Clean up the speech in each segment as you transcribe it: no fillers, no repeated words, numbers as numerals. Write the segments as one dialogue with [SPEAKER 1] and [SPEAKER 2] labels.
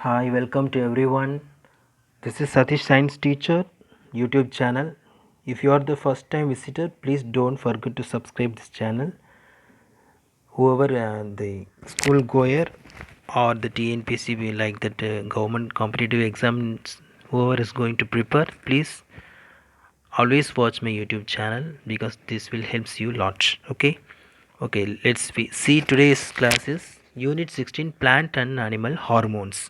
[SPEAKER 1] Hi, welcome to everyone. This is Satish Science Teacher YouTube channel. If you are the first time visitor, please don't forget to subscribe this channel. Whoever the school goer or the TNPC will like that government competitive exams, whoever is going to prepare, please always watch my YouTube channel because this will helps you lot. Okay, let's see today's class is Unit 16 Plant and Animal Hormones.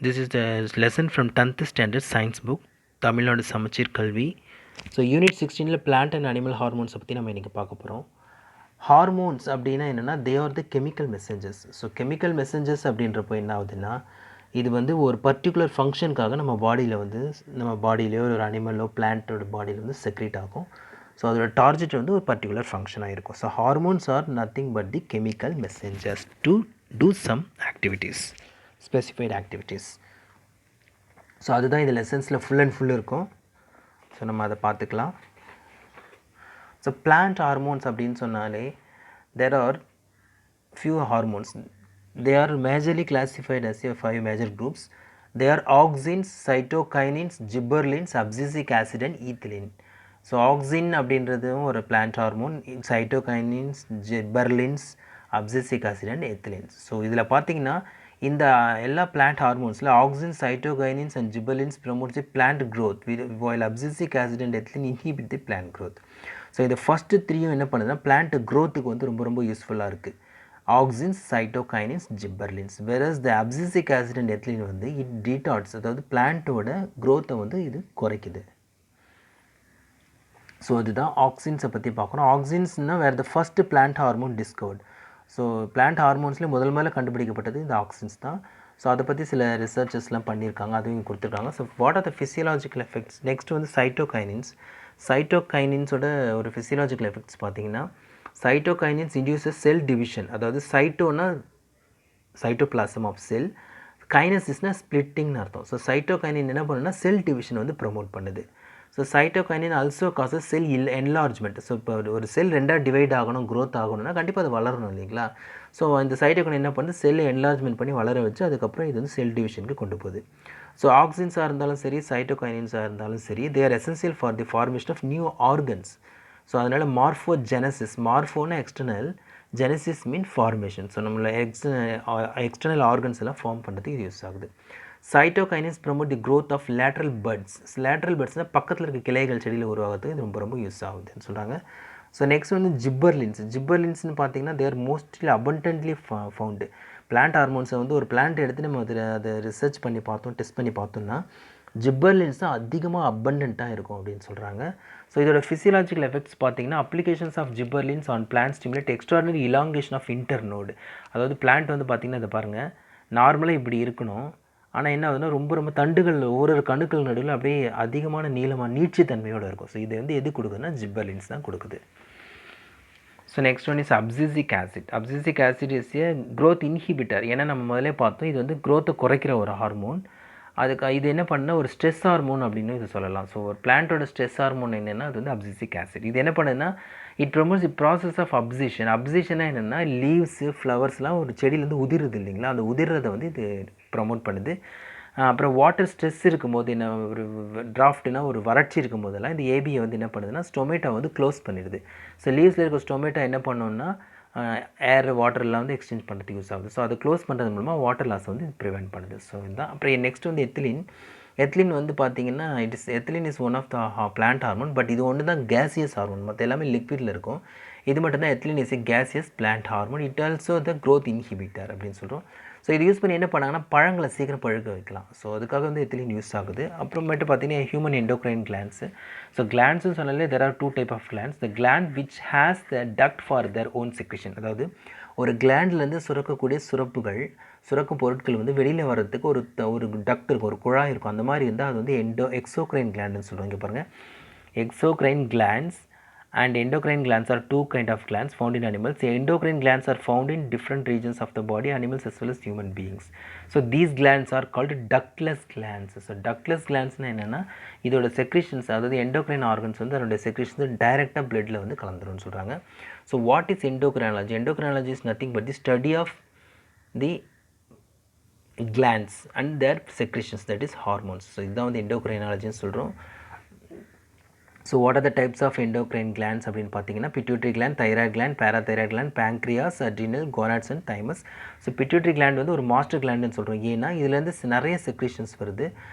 [SPEAKER 1] This is the lesson from 10th standard science book Tamil Nadu Samacheer Kalvi. So unit 16ல் plant and animal ஹார்மோன்ஸை பற்றி நம்ம இன்றைக்கி பார்க்க போகிறோம். Hormones அப்படின்னா என்னென்னா they are the chemical messengers. So chemical messengers அப்படின்றப்போ என்ன ஆகுதுன்னா இது வந்து ஒரு பர்டிகுலர் ஃபங்க்ஷனுக்காக நம்ம பாடியில் வந்து நம்ம பாடியிலையோ ஒரு அனிமலோ பிளான்ட்டோட பாடியில் வந்து செக்ரேட் ஆகும். ஸோ அதோட டார்கெட் வந்து ஒரு பர்டிகுலர் ஃபங்க்ஷனாக இருக்கும். So hormones are nothing but the chemical messengers to do some activities, specified activities. So அதுதான் இந்த லெசன்ஸில் ஃபுல் அண்ட் ஃபுல் இருக்கும். ஸோ நம்ம அதை பார்த்துக்கலாம். ஸோ பிளான்ட் ஹார்மோன்ஸ் அப்படின்னு சொன்னாலே there are few hormones. They are majorly classified as a 5 major groups. They are auxins, cytokinins, gibberellins, abscisic acid and ethylene. So auxin அப்படின்றதும் ஒரு plant hormone, cytokinins, gibberellins, abscisic acid and ethylenes. So இதில் பார்த்தீங்கன்னா இந்த எல்லா plant ஹார்மோன்ஸில் auxin, cytokinins and gibberellins promotes the plant growth while abscisic acid and ethylene inhibit the plant growth. So இந்த first த்ரீயும் என்ன பண்ணுதுன்னா பிளான்ட் க்ரோத்துக்கு வந்து ரொம்ப ரொம்ப யூஸ்ஃபுல்லாக இருக்குது. Auxins, cytokinins, gibberellins. Versus the abscisic acid and ethylene வந்து இட் டிடாட்ஸ், அதாவது பிளான்ட்டோட க்ரோத்தை வந்து இது குறைக்குது. ஸோ அதுதான் ஆக்சின்ஸை பற்றி பார்க்குறோம். ஆக்சின்ஸ்னால் வேறு the first plant hormone discovered. So plant ஹார்மோன்ஸ்லேயே முதல்ல கண்டுபிடிக்கப்பட்டது இந்த ஆக்சின்ஸ் தான். ஸோ அதை பற்றி சில ரிசர்ச்சஸ்லாம் பண்ணியிருக்காங்க, அதுவும் கொடுத்துருக்காங்க. So what are the physiological effects? Next வந்து சைட்டோகைனின்ஸ். சைட்டோகைனின்ஸோட ஒரு ஃபிசியலாஜிக்கல் எஃபெக்ட்ஸ் பார்த்தீங்கன்னா சைட்டோகைனின்ஸ் இன்டியூசஸ் செல் டிவிஷன். அதாவது சைட்டோனா சைட்டோபிளாசம் ஆஃப் செல், கைனசிஸ்னால் ஸ்பிளிட்டிங்னு அர்த்தம். ஸோ சைட்டோகைனின் என்ன பண்ணுன்னா செல் டிவிஷன் வந்து ப்ரொமோட் பண்ணுது. ஸோ சைட்டோகைனின் ஆல்சோ காசஸ் செல் என்லார்ஜ்மெண்ட். ஸோ இப்போ ஒரு செல் ரெண்டாக டிவைட் ஆகணும், க்ரோத் ஆகணும்னா கண்டிப்பாக அது வளரணும் இல்லைங்களா? ஸோ இந்த சைட்டோகைனின் என்ன பண்ணுது, செல்லை என்லார்ஜ்மெண்ட் பண்ணி வளர வச்சு அதுக்கப்புறம் இது வந்து செல் டிவிஷனுக்கு கொண்டு போகுது. ஸோ ஆக்சின்ஸாக இருந்தாலும் சரி, சைட்டோகைனின்ஸாக இருந்தாலும் சரி, they are essential for the formation of new organs. So அதனால் மார்ஃபோஜெனசிஸ், மார்ஃபோனா external, genesis mean formation. So நம்மளை எக்ஸ்டர்னல் ஆர்கன்ஸ் எல்லாம் ஃபார்ம் பண்ணுறதுக்கு யூஸ் ஆகுது. Cytokinins promote the growth of lateral buds. Lateral பட்ஸ்னால் பக்கத்தில் இருக்க கிளைகள் செடியில் உருவாகிறதுக்கு இது ரொம்ப ரொம்ப யூஸ் ஆகுதுன்னு சொல்கிறாங்க. ஸோ நெக்ஸ்ட் வந்து ஜிப்பர்லின்ஸ். ஜிப்பர்லின்ஸ்னு பார்த்தீங்கன்னா தேர் மோஸ்ட்லி அபண்டன்ட்லி ஃபவுண்டு. பிளான்ட் ஹார்மோன்ஸை வந்து ஒரு பிளான்ட் எடுத்து நம்ம அதை ரிசர்ச் பண்ணி பார்த்தோம், டெஸ்ட் பண்ணி பார்த்தோம்னா ஜிப்பர்லின்ஸ் தான் அதிகமாக அபண்டண்ட்டாக இருக்கும் அப்படின்னு சொல்கிறாங்க. ஸோ இதோட ஃபிசியலாஜிக்கல் எஃபெக்ட்ஸ் பார்த்தீங்கன்னா applications of gibberellins on plant stimulate extraordinary elongation of internode. அதாவது பிளான்ட் வந்து பார்த்திங்கன்னா இதை பாருங்கள், நார்மலாக இப்படி இருக்கணும், ஆனால் என்ன ஆகுதுன்னா ரொம்ப தண்டுகள் ஒவ்வொரு கணுக்கள் நடுவில் அப்படியே அதிகமான நீளமாக நீட்சித்தன்மையோடு இருக்கும். ஸோ இது வந்து எது கொடுக்குதுன்னா ஜிப்பர்லின்ஸ் தான் கொடுக்குது. So next one is abscisic acid. Abscisic acid is a growth inhibitor. ஏன்னா நம்ம முதலே பார்த்தோம் இது வந்து க்ரோத்தை குறைக்கிற ஒரு ஹார்மோன். அதுக்கு இது என்ன பண்ணால் ஒரு ஸ்ட்ரெஸ் ஹார்மோன் அப்படின்னு இது சொல்லலாம். ஸோ ஒரு பிளான்ட்டோட ஸ்ட்ரெஸ் ஹார்மோன் என்னென்னா அது வந்து அப்சிசிக் ஆசிட். இது என்ன பண்ணுதுன்னா it promotes the process of abscission. அப்சிஷனாக என்னென்னா லீவ்ஸு, ஃப்ளவர்ஸ்லாம் ஒரு செடியிலேருந்து உதிருது இல்லைங்களா, அந்த உதிர்றதை வந்து இது ப்ரமோட் பண்ணுது. அப்புறம் வாட்டர் ஸ்ட்ரெஸ் இருக்கும்போது என்ன, ஒரு டிராஃப்ட்னா ஒரு வறட்சி இருக்கும் போதெல்லாம் இந்த ஏபியை வந்து என்ன பண்ணுதுன்னா ஸ்டொமேட்டோ வந்து க்ளோஸ் பண்ணிடுது. ஸோ லீவ்ஸில் இருக்க ஸ்டொமேட்டோ என்ன பண்ணோன்னா ஏர் வாட்டர்லாம் வந்து எக்ஸ்சேஞ்ச் பண்ணுறதுக்கு யூஸ் ஆகுது. ஸோ அதை க்ளோஸ் பண்ணுறது மூலமாக வாட்டர் லாஸ் வந்து ப்ரிவெண்ட் பண்ணுது. ஸோ இதுதான். அப்புறம் நெக்ஸ்ட் வந்து எத்திலின். எத்திலின் வந்து பார்த்தீங்கன்னா ethylene is one of the plant hormone. But இது ஒன்று தான் கேசியஸ் ஹார்மோன், மற்ற எல்லாமே லிக்விடில் இருக்கும். இது மட்டும் தான் ethylene is a gaseous plant hormone. It also the growth inhibitor அப்படின்னு சொல்கிறோம். ஸோ இது யூஸ் பண்ணி என்ன பண்ணாங்கன்னா பழங்களை சீக்கிரம் பழுக்க வைக்கலாம். ஸோ அதுக்காக வந்து எத்திலின் யூஸ் ஆகுது. அப்புறமேட்டு பார்த்தீங்கன்னா ஹியூமன் எண்டோக்ரைன் கிளான்ஸு. ஸோ கிளான்ஸ்னு சொன்னாலே there are 2 type of glands. The gland which has the duct for their own secretion. அதாவது ஒரு கிளாண்ட்லேருந்து சுரக்கக்கூடிய சுரக்கும் பொருட்கள் வந்து வெளியில் வர்றதுக்கு ஒரு டக்ட் இருக்கும், ஒரு குழாய் இருக்கும். அந்த மாதிரி இருந்தால் அது வந்து எக்ஸோக்ரைன் கிளாண்டுன்னு சொல்லுவாங்க. இங்கே பாருங்கள், exocrine glands and endocrine glands are 2 kind of glands found in animals. The endocrine glands are found in different regions of the body, animals as well as human beings. So these glands are called ductless glands. So ductless glands என்னன்னா இதோட secretions, அதாவது endocrine organs வந்து அதோட secretions டைரெக்டாக பிளட்டில் வந்து கலந்துரும்னு சொல்கிறாங்க. So what is endocrinology? Endocrinology is nothing but the study of the glands and their secretions, that is hormones. So இதுதான் வந்து எண்டோக்ரைனாலஜின்னு சொல்கிறோம். So what are the types of endocrine glands அப்படின்னு பார்த்தீங்கன்னா pituitary gland, thyroid gland, parathyroid gland, pancreas, adrenal, gonads and thymus. So pituitary gland வந்து ஒரு master கிளாண்டுன்னு சொல்கிறோம். ஏன்னா இதுலேருந்து நிறைய செக்ரேஷன்ஸ் வருது.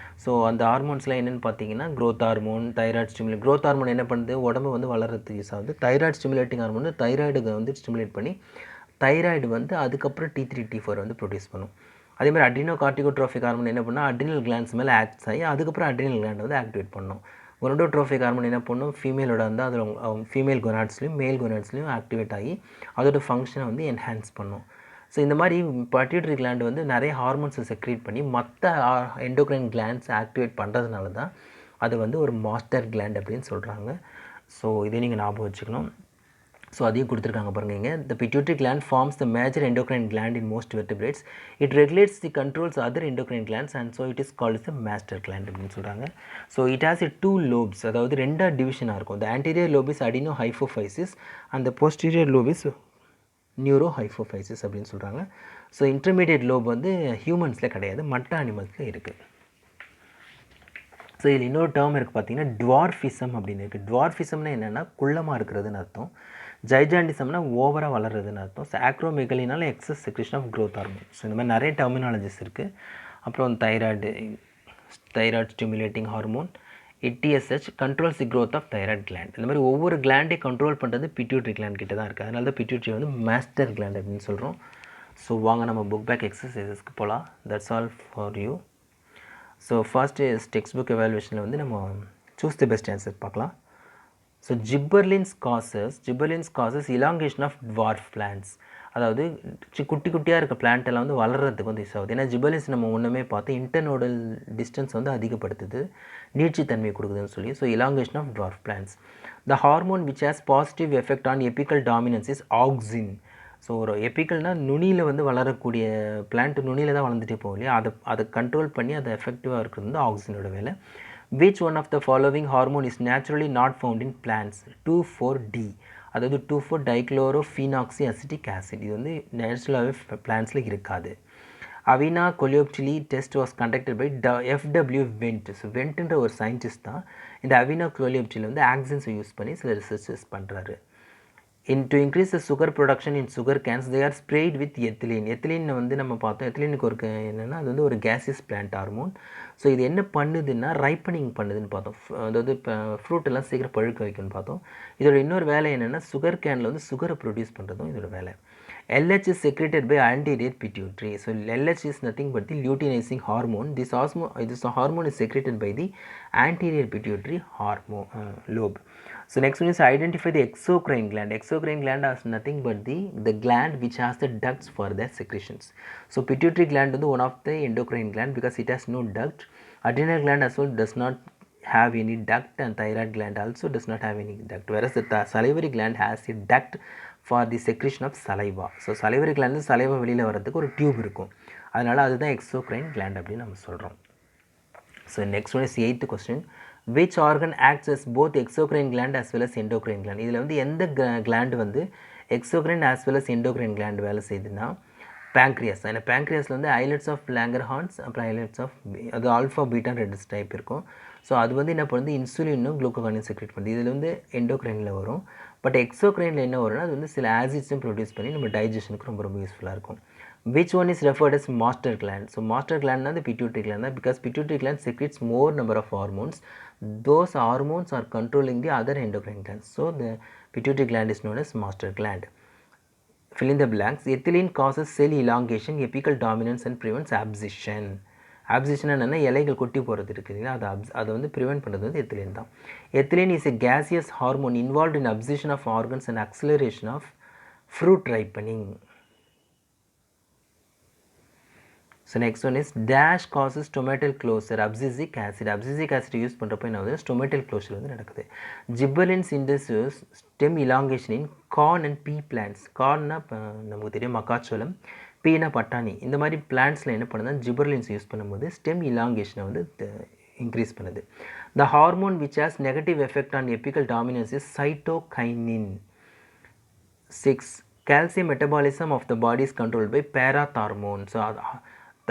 [SPEAKER 1] ஸோ அந்த ஹார்மோன்ஸ்லாம் என்னென்னு பார்த்தீங்கன்னா growth hormone, thyroid stimulate. Growth hormone என்ன பண்ணுது, உடம்பு வந்து வளர்கிறதுக்கு யூஸ் ஆகுது. தைராய்டு ஸ்டிமுலேட்டிங் ஹார்மோன் தைராய்டு வந்து ஸ்டிமுலேட் பண்ணி தைராய்டு வந்து அதுக்கப்புறம் T3 T4 வந்து ப்ரொடியூஸ் பண்ணும். அதே மாதிரி அட்ரினோ கார்டிகோட்ரோஃபிக் ஹார்மோன் என்ன பண்ணால் அட்ரினல் கிளாண்ட்ஸ் மேலே ஆக்ட்ஸ் ஆகி அதுக்கப்புறம் அட்ரினல் கிளாண்ட் வந்து ஆக்டிவேட் பண்ணும். கொனடோட்ரோஃபிக் ஹார்மோன் என்ன பண்ணும், ஃபீமேலோட வந்து அதில் ஃபீமேல் கொனாட்ஸ்லையும் மேல் கொனாட்ஸ்லையும் ஆக்டிவேட் ஆகி அதோட ஃபங்க்ஷனை வந்து என்ஹான்ஸ் பண்ணும். ஸோ இந்த மாதிரி பிட்யூட்டரி கிளாண்ட் வந்து நிறைய ஹார்மோன்ஸை செக்ரேட் பண்ணி மற்ற எண்டோக்ரைன் கிளாண்ட்ஸ் ஆக்டிவேட் பண்ணுறதுனால தான் அது வந்து ஒரு மாஸ்டர் கிளாண்ட் அப்படின்னு சொல்கிறாங்க. ஸோ இதை நீங்கள் ஞாபகம் வச்சுக்கணும். ஸோ அதையும் கொடுத்துருக்காங்க பாருங்கள் இங்கே. The pituitary gland forms the major endocrine gland in most vertebrates. It regulates the controls other endocrine glands and so it is called as the master gland அப்படின்னு சொல்கிறாங்க. So it has a 2 lobes, அதாவது 2 டிவிஷனாக இருக்கும். The anterior lobe is adenohypophysis and the posterior lobe is neurohypophysis அப்படின்னு சொல்கிறாங்க. So intermediate lobe வந்து ஹியூமன்ஸில் கிடையாது, மற்ற அனிமல்ஸில் இருக்குது. ஸோ இதில் இன்னொரு டேர்ம் இருக்குது பார்த்தீங்கன்னா டுவார்ஃபிசம் அப்படின்னு இருக்குது. டுவார்ஃபிசம்னா என்னென்னா குள்ளமாக இருக்கிறதுன்னு அர்த்தம். ஜைஜாண்டிசம்னா ஓவராக வளர்றதுன்னு அர்த்தம். ஆக்ரோமெகலினால excess secretion of growth hormone. So இந்த மாதிரி நிறைய டெர்மினாலஜிஸ் இருக்குது. அப்புறம் thyroid stimulating hormone, TSH controls the growth of thyroid gland. இந்த மாதிரி ஒவ்வொரு கிளாண்டையும் கண்ட்ரோல் பண்ணுறது பிட்யூட்ரி கிளாண்ட் கிட்ட தான் இருக்குது. அதனால தான் பிட்யூட்ரி வந்து மாஸ்டர் கிளாண்ட் அப்படின்னு சொல்கிறோம். ஸோ வாங்க நம்ம புக் பேக் எக்ஸசைசஸ்க்கு போகலாம். That's all for you. So first textbook எவாலுவேஷனில் வந்து நம்ம சூஸ் தி பெஸ்ட் ஆன்சர் பார்க்கலாம். So gibberellins causes elongation of dwarf plants. அதாவது குட்டி குட்டியாக இருக்க பிளான்ட் எல்லாம் வந்து வளர்கிறதுக்கு வந்து யூஸ் ஆகுது. ஏன்னா ஜிப்பர்லின்ஸ் நம்ம ஒன்றுமே பார்த்து இன்டர்னோடல் டிஸ்டன்ஸ் வந்து அதிகப்படுத்துது, நீட்சித்தன்மை கொடுக்குதுன்னு சொல்லி. So elongation of dwarf plants. The hormone which has positive effect on apical dominance is auxin. So ஒரு எபிக்கல்னால் நுனியில் வந்து வளரக்கூடிய பிளான்ட் நுனியில் தான் வளர்ந்துட்டே போகும் இல்லையா, அதை கண்ட்ரோல் பண்ணி அதை எஃபெக்டிவாக இருக்கிறது வந்து ஆக்சினோட வேலை. Which one of the following hormone is naturally not found in plants? 2,4-D, அதாவது 2,4-dichlorophenoxyacetic acid. இது வந்து நேச்சுரலாகவே பிளான்ட்ஸில் இருக்காது. Avena coleoptile test was conducted by FW Went. So வெண்ட்ன்ற ஒரு சயின்டிஸ்ட் தான் இந்த அவினா கொலியோப்டிலில் வந்து ஆக்சின்ஸை யூஸ் பண்ணி சில ரிசர்ச்சஸ் பண்ணுறாரு. To increase the sugar production in sugar cans, they are sprayed with ethylene. ethylene வந்து நம்ம பார்த்தோம், எத்திலீனுக்கு ஒரு என்னென்னா அது வந்து ஒரு gaseous plant ஹார்மோன். ஸோ இது என்ன பண்ணுதுன்னா ரைப்பனிங் பண்ணுதுன்னு பார்த்தோம். அதாவது இப்போ ஃப்ரூட் எல்லாம் சீக்கிரம் பழுக்க வைக்கணும்னு பார்த்தோம். இதோட இன்னொரு வேலை என்னென்னா சுகர் கேனில் வந்து சுகரை ப்ரொடியூஸ் பண்ணுறதும் இதோட வேலை. LH is secreted by anterior pituitary. So LH is nothing but the luteinizing hormone. This hormone is secreted by the anterior pituitary hormone lobe. So next one is identify the exocrine gland. Exocrine gland has nothing but the gland which has the ducts for their secretions. So pituitary gland is one of the endocrine gland because it has no duct. Adrenal gland as well does not have any duct and thyroid gland also does not have any duct, whereas the salivary gland has a duct for the secretion of saliva. So salivary gland saliva வெளியில் வரதுக்கு ஒரு tube இருக்கும், அதனால் அதுதான் exocrine gland அப்படின்னு நம்ம சொல்கிறோம். So next one is 8th question. Which organ acts as both exocrine gland as well as endocrine gland? இதில் வந்து எந்த gland வந்து exocrine as well as endocrine gland வேலை செய்யுதுன்னா pancreas. ஏன்னா pancreasல வந்து islets of Langerhans அப்புறம் islets of அது ஆல்ஃபா பீட்டா ரெண்டு டைப் இருக்கும். ஸோ அது வந்து என்ன பண்ணுது, இன்சுலினும் குளுக்கோகானையும் செக்ரேட் பண்ணுது. இதில் வந்து எண்டோக்ரைனில் வரும். பட் எக்ஸோக்ரைனில் என்ன வரும்னா அது வந்து சில ஆசிட்ஸும் ப்ரொடியூஸ் பண்ணி நம்ம டைஜஷனுக்கு ரொம்ப ரொம்ப யூஸ்ஃபுல்லாக இருக்கும். Which one is referred as master gland? So master gland is the pituitary gland because pituitary gland secretes more number of hormones. Those hormones are controlling the other endocrine glands. So the pituitary gland is known as master gland. Fill in the blanks. Ethylene causes cell elongation, apical dominance and prevents abscission. Abscission என்னன்னா இலைகள் கொட்டி போகிறது இருக்குதுங்களா, அதை வந்து prevent பண்ணுறது வந்து ethylene தான். Ethylene is a gaseous hormone involved in abscission of organs and acceleration of fruit ripening. So next one is dash causes stomatal closure, abscisic acid. Abscisic acid use பண்ணுறப்போ என்ன ஆகுது, stomatal closure வந்து நடக்குது. Gibberellins induces stem elongation in corn and pea plants. cornனா நமக்கு தெரியும் மக்காச்சோளம், பீனா பட்டாணி. இந்த மாதிரி பிளான்ட்ஸில் என்ன பண்ணுதுன்னா ஜிபர்லின்ஸ் யூஸ் பண்ணும்போது ஸ்டெம் இலாங்கேஷனை வந்து இன்க்ரீஸ் பண்ணுது. The hormone which has negative effect on apical dominance is cytokinin. 6. Calcium metabolism of the body is controlled by parathormone. So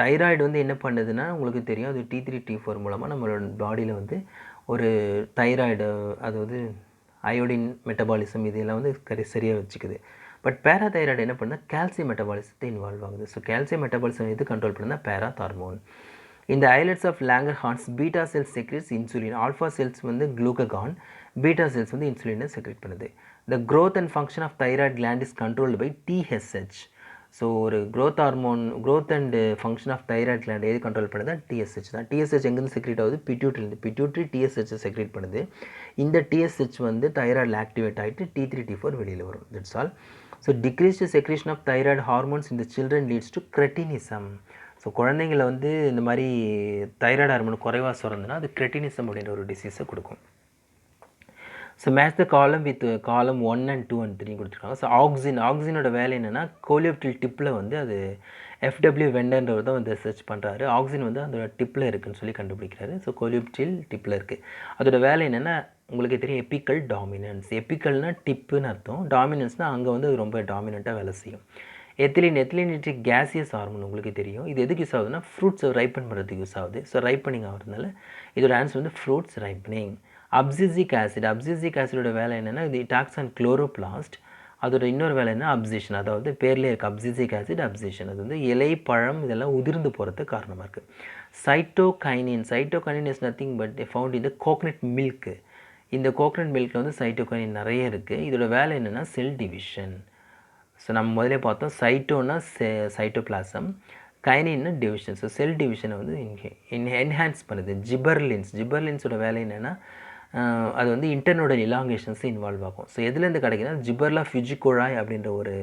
[SPEAKER 1] thyroid வந்து என்ன பண்ணுதுன்னா உங்களுக்கு தெரியும், அது T3 T4 மூலமாக நம்மளோட பாடியில் வந்து ஒரு தைராய்டு, அதாவது அயோடின் மெட்டபாலிசம் இதெல்லாம் வந்து சரியாக வச்சுக்குது. பட் பேராதைராய்டு என்ன பண்ணுன்னா கால்சியம் மெட்டபாலிசத்தை இன்வால்வ் ஆகுது. ஸோ கால்சியம் மெட்டபாலிசம் எது கண்ட்ரோல் பண்ணுன்னா பேராதார்மோன். இந்த islets of Langerhans beta cells secretes insulin. Alpha cells வந்து குளூககான், பீட்டா செல்ஸ் வந்து இன்சுலினை செக்ரேட் பண்ணுது. The growth and function of thyroid gland is controlled by TSH. So ஒரு growth hormone, growth and function of thyroid gland எது control பண்ணுது? TSH தான். TSH எங்கேருந்து secrete ஆகுது? பிட்யூட்ரிலேருந்து. பிட்யூட்ரி TSH செக்ரேட் பண்ணுது. இந்த TSH வந்து தைராய்டில் ஆக்டிவேட் ஆகிட்டு T3 T4 வெளியில் வரும். That's all. So decreased secretion of thyroid hormones இந்த children leads to cretinism. So குழந்தைங்களை வந்து இந்த மாதிரி தைராய்டு ஹார்மோன் குறைவாக சுரந்துன்னா அது கிரெட்டினிசம் அப்படின்ற ஒரு டிசீஸை கொடுக்கும். ஸோ மேட்ச் த காலம் வித் காலம் 1 and 2 and 3 கொடுத்துருக்காங்க. ஸோ ஆக்சினோட வேலை என்னென்னா கோலியோப்டில் டிப்பில் வந்து அது FW வெண்டர்ன்றவர் தான் வந்து ரிசர்ச் பண்ணுறாரு. ஆக்சின் வந்து அதோட டிப்பில் இருக்குதுன்னு சொல்லி கண்டுபிடிக்கிறாரு. ஸோ கோலியோப்டில் டிப்பில் இருக்குது. அதோட வேலை என்னென்னா உங்களுக்கு தெரியும், எப்பிக்கல் டாமினன்ஸ். எப்பிக்கல்னால் டிப்புன்னு அர்த்தம், டாமினன்ஸ்னால் அங்கே வந்து அது ரொம்ப டாமினண்ட்டாக வேலை செய்யும். எத்திலினிட்ரிக் கேசியஸ் ஹார்மோன் உங்களுக்கு தெரியும். இது எதுக்கு யூஸ் ஆகுதுன்னா ஃப்ரூட்ஸை ரைப்பன் பண்ணுறதுக்கு யூஸ் ஆகுது. ஸோ ரைப்பனிங் ஆகிறதுனால இதோட ஆன்சர் வந்து ஃப்ரூட்ஸ் ரைப்பனிங். அப்சிசிக் ஆசிடோட வேலை என்னென்னா இது டாக்ஸ் அண்ட் குளோரோபிளாஸ்ட். அதோட இன்னொரு வேலை என்ன? அப்சிஷன். அதாவது பேர்லேயே இருக்குது அப்சிசிக் ஆசிட், அப்சிஷன். அது வந்து இலை, பழம் இதெல்லாம் உதிர்ந்து போகிறதுக்கு காரணமாக இருக்குது. Cytokinin is nothing but found இந்த கோகனட் மில்க். இந்த கோகனட் மில்கில் வந்து சைட்டோகைனின் நிறைய இருக்குது. இதோட வேலை என்னென்னா செல் டிவிஷன். ஸோ நம்ம முதலே பார்த்தோம், சைட்டோனா சைட்டோபிளாசம், கைனின்னா டிவிஷன். ஸோ செல் டிவிஷனை வந்து என்ஹான்ஸ் பண்ணுது. ஜிபர்லின்ஸோட வேலை என்னென்னா அது வந்து இன்டர்னோடல் இலாங்கேஷன்ஸ் இன்வால்வ் ஆகும். ஸோ எதுலேருந்து கிடைக்குதுன்னா ஜிபர்லா ஃபியூஜிகோழாய் அப்படின்ற ஒரு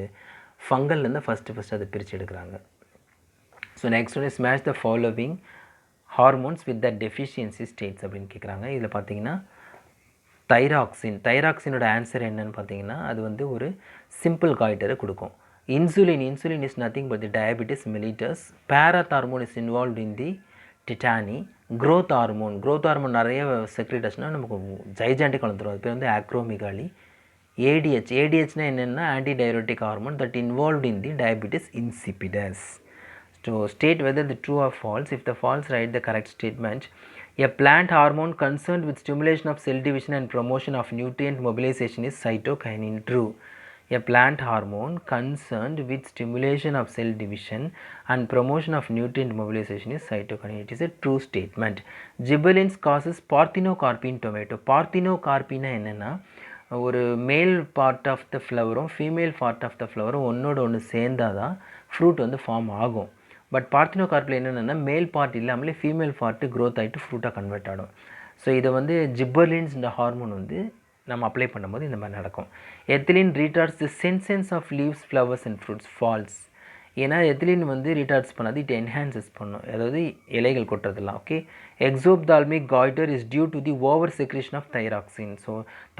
[SPEAKER 1] ஃபங்கல்லேருந்து ஃபஸ்ட்டு அதை பிரித்து எடுக்கிறாங்க. So next one smash the following hormones with the deficiency states அப்படின்னு கேட்குறாங்க. இதில் பார்த்தீங்கன்னா தைராக்சினோட ஆன்சர் என்னன்னு பார்த்தீங்கன்னா அது வந்து ஒரு சிம்பிள் காய்டரை கொடுக்கும். Insulin is nothing but the diabetes mellitus. Parathormone is involved in the tetany. growth hormone நிறைய செக்ரேட் ஆச்சுன்னா நமக்கு ஜைஜாண்டிக் வளர்ந்துடும். அது பேர் வந்து ஆக்ரோமிகாலி. ஏடிஹெச்னா என்னென்னா anti diuretic hormone that involved in the diabetes insipidus. So state whether the true or false. If the false write the correct statement. A plant hormone concerned with stimulation of cell division and promotion of nutrient mobilization is cytokinin. True. A plant hormone concerned with stimulation of cell division and promotion of nutrient mobilization is cytokinin. It is a true statement. Gibberellins causes parthenocarpine tomato. Parthenocarpine என்னன்னா ஒரு male part of the ஃப்ளவரும் female part of the ஃப்ளவரும் ஒன்றோட ஒன்று சேர்ந்தாதான் fruit வந்து form ஆகும். But பார்த்தினோகார்ப்பில் என்னென்னா மேல் பார்ட் இல்லாமலே ஃபீமேல் பார்ட்டு க்ரோத் ஆகிட்டு ஃப்ரூட்டாக கன்வெர்ட் ஆகிடும். ஸோ இதை வந்து ஜிப்பர்லின்ஸ் இந்த ஹார்மோன் வந்து நம்ம அப்ளை பண்ணும்போது இந்த மாதிரி நடக்கும். Ethylene retards the senescence of leaves, flowers and fruits. False. ஏன்னா எத்திலின் வந்து ரீடார்ட்ஸ் பண்ணாது, இட் என்ஹான்சஸ் பண்ணும், அதாவது இலைகள் கொட்டுறதுலாம். Okay. Exophthalmic goitre is due to the over secretion of thyroxine. So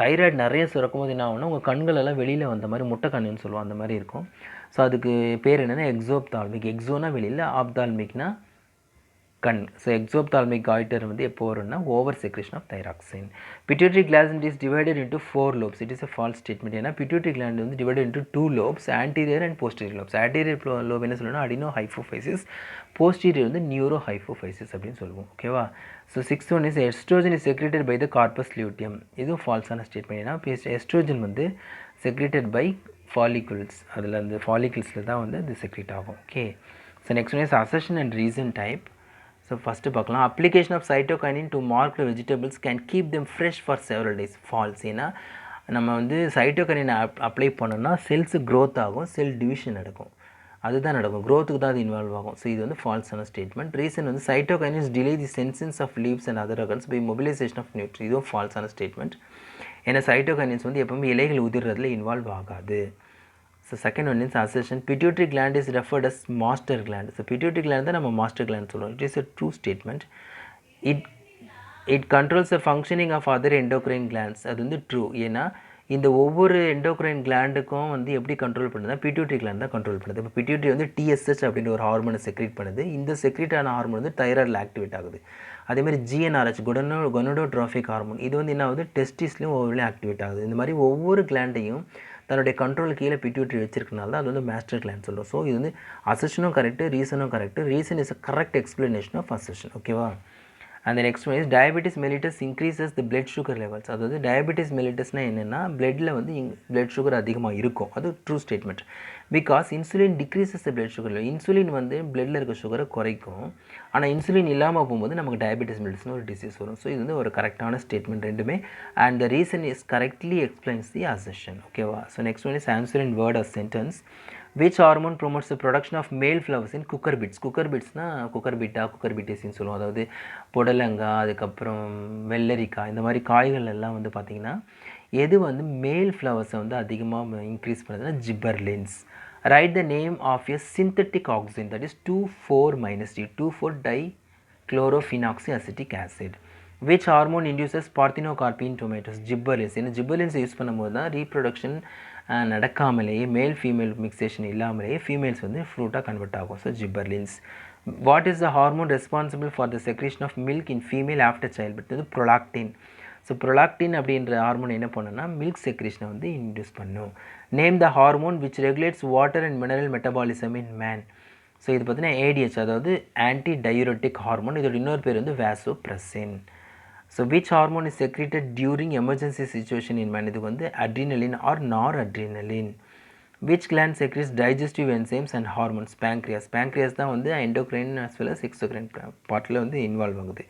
[SPEAKER 1] thyroid நிறைய சுரக்கும் போது என்ன ஆகும்னா உங்கள் கண்களெல்லாம் வெளியில் வந்த மாதிரி முட்டை கண்ணுன்னு சொல்லுவோம், அந்த மாதிரி இருக்கும். ஸோ அதுக்கு பேர் என்னென்னா எக்ஸோப்தால்மிக். எக்ஸோனா வெளியில், ஆப்தால்மிக்னா கண். ஸோ எக்ஸோப்தால்மிக் காய்டர் வந்து எப்போ வரும்னா over secretion of thyroxine. Pituitary gland is divided into 4 lobes. It is a false statement. ஏன்னா பிட்யூட்டரி கிளாண்ட் வந்து divided into 2 lobes, anterior and posterior lobes. Anterior lobe என்ன சொல்லணும்னா அடினோ ஹைஃபோஃபைசிஸ், போஸ்டீரியர் வந்து neuro hypophysis அப்படின்னு சொல்லுவோம். ஓகேவா. So 6th one is oestrogen is secreted by the corpus luteum. இதுவும் ஃபால்ஸான ஸ்டேட்மெண்ட். ஏன்னா எஸ்ட்ரோஜன் வந்து செக்ரேட்டட் பை ஃபாலிகுல்ஸ், அதில் அந்த ஃபாலிகுல்ஸில் தான் வந்து அது செக்ரேட் ஆகும். Okay. So next one is assertion and reason type. So first பார்க்கலாம். Application of cytokinin to marked vegetables can keep them fresh for several days. False. ஏன்னா நம்ம வந்து சைட்டோகைனினை அப்ளை பண்ணோம்னா செல்ஸு க்ரோத் ஆகும், செல் டிவிஷன் நடக்கும், அதுதான் நடக்கும், க்ரோத்துக்கு தான் அது இன்வால்வ் ஆகும். ஸோ இது வந்து ஃபால்ஸான ஸ்டேட்மெண்ட். ரீசன் வந்து cytokinins delay the senescence of leaves and other organs by mobilisation of nutrient. இதுவும் ஃபால்ஸான ஸ்டேட்மெண்ட். ஏன்னா சைட்டோகைனின்ஸ் வந்து எப்பவுமே இலைகள் உதிர்றதுல இன்வால்வ் ஆகாது. So second one is assertion. Pituitary gland is referred as master gland. So pituitary gland தான் நம்ம மாஸ்டர் கிளாண்ட் சொல்லுவோம். It is a true statement. It controls the functioning of other endocrine glands. அது வந்து true. ஏன்னா இந்த ஒவ்வொரு endocrine கிளாண்டுக்கும் வந்து எப்படி கண்ட்ரோல் பண்ணுதுன்னா பிட்யூட்டரி கிளாண்ட் தான் கண்ட்ரோல் பண்ணுது. இப்போ பிட்யூட்டரி வந்து TSH அப்படின்ற ஒரு ஹார்மோனை செக்ரேட் பண்ணுது. இந்த செக்ரேட் ஆன ஹார்மோன் வந்து தைராய்டில் ஆக்டிவேட் ஆகுது. அதேமாதிரி GnRH கொனடோட்ரோபிக் ஹார்மோன் இது வந்து என்ன ஆகுது, டெஸ்டிஸ்லையும் ஒவ்வொருலையும் ஆக்டிவேட் ஆகுது. இந்த மாதிரி ஒவ்வொரு கிளாண்டையும் தன்னுடைய கண்ட்ரோல் கீழே பிட்யூட்டரி வச்சிருக்கனால தான் அது வந்து மாஸ்டர் கிளாண்ட் சொல்லுவோம். ஸோ இது வந்து அசர்ஷனும் கரெக்டு, ரீசனும் correct. Reason is a correct explanation of assertion. ஓகேவா? And the next one is diabetes mellitus increases the blood sugar levels. அதாவது diabetes mellitusனா என்னென்னா பிளட்டில் வந்து blood sugar அதிகமாக இருக்கும். அது true statement. Because insulin decreases the blood sugar level. Insulin வந்து பிளட்டில் இருக்க சுகரை குறைக்கும். ஆனால் இன்சுலின் இல்லாமல் போகும்போது நமக்கு diabetes mellitusனு ஒரு டிசீஸ் வரும். ஸோ இது வந்து ஒரு கரெக்டான ஸ்டேட்மெண்ட் ரெண்டுமே. And the reason is correctly explains the assertion. ஓகேவா? So next one is answer in word or sentence. Which hormone promotes the production of male flowers in cucurbits? Cucurbitsனா cucurbita, cucurbitaceன்னு சொல்லுவோம். அதாவது புடலங்காய், அதுக்கப்புறம் வெள்ளரிக்காய், இந்த மாதிரி காய்கள் எல்லாம் வந்து பார்த்திங்கன்னா எது வந்து மேல் ஃப்ளவர்ஸை வந்து அதிகமாக இன்க்ரீஸ் பண்ணுதுன்னா gibberellins. Write the name of a synthetic auxin, that is 2,4-D, 2,4-dichlorophenoxyacetic acid. Which hormone induces parthenocarpine tomatoes? Gibberellins. ஏன்னா ஜிப்பர்லின்ஸை யூஸ் பண்ணும்போது தான் ரீப்ரொடக்ஷன் நடக்காமலேயே மேல் ஃபீமேல் மிக்சேஷன் இல்லாமலேயே ஃபீமேல்ஸ் வந்து ஃப்ரூட்டாக கன்வெர்ட் ஆகும். So gibberellins. What is the hormone responsible for the secretion of milk in female after child birth? இது prolactin. So prolactin அப்படின்ற hormone என்ன பண்ணுன்னா மில்க் செக்ரேஷனை வந்து இன்டியூஸ் பண்ணும். Name the hormone which regulates water and mineral metabolism in man. So இது பார்த்தீங்கன்னா ADH, அதாவது ஆன்டி டயூரோட்டிக் ஹார்மோன். இதோட இன்னொரு பேர் வந்து vasopressin. So which hormone is secreted during emergency situation in man? இதுக்கு வந்து adrenaline or noradrenaline. Which gland secretes digestive enzymes and hormones? Pancreas. Pancreas தான் வந்து endocrine as well as exocrine பார்ட்டில் வந்து இன்வால்வ் ஆகுது.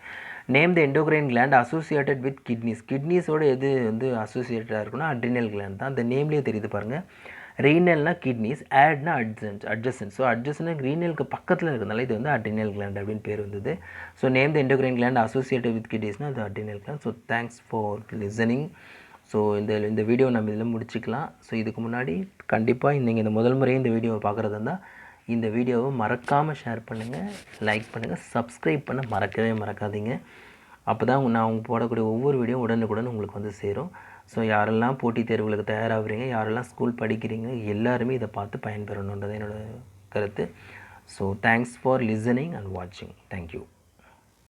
[SPEAKER 1] Name the endocrine gland associated with kidneys. கிட்னிஸோட எது வந்து அசோசியேட்டடாக இருக்குன்னா அட்ரினல் கிளாண்ட் தான். அந்த நேம்லேயே தெரியுது பாருங்கள். ரீனல்னா கிட்னிஸ், ஆட்னா அட்ஜசன்ட். ஸோ அட்ஜசன்ட் ரீனலுக்கு பக்கத்தில் இருக்கிறதுனால இது வந்து அட்ரினல் கிளாண்ட் அப்படின்னு பேர் வந்தது. So name the endocrine gland associated with கிட்னிஸ்னால் அது adrenal gland. So thanks for listening. So இந்த வீடியோ நம்ம இதில் முடிச்சுக்கலாம். ஸோ இதுக்கு முன்னாடி கண்டிப்பாக நீங்கள் இந்த முதல் முறையே இந்த வீடியோவை பார்க்குறதா இருந்தால் இந்த வீடியோவை மறக்காமல் ஷேர் பண்ணுங்கள், லைக் பண்ணுங்கள், சப்ஸ்கிரைப் பண்ண மறக்காதீங்க. அப்போ தான் நான் அவங்க போடக்கூடிய ஒவ்வொரு வீடியோ உடனுக்குடன் உங்களுக்கு வந்து சேரும். ஸோ யாரெல்லாம் போட்டித் தேர்வுகளுக்கு தயாராகிறீங்க, யாரெல்லாம் ஸ்கூல் படிக்கிறீங்க, எல்லாருமே இதை பார்த்து பயன்பெறணுன்றது என்னோடய கருத்து. So thanks for listening and வாட்சிங். தேங்க்யூ.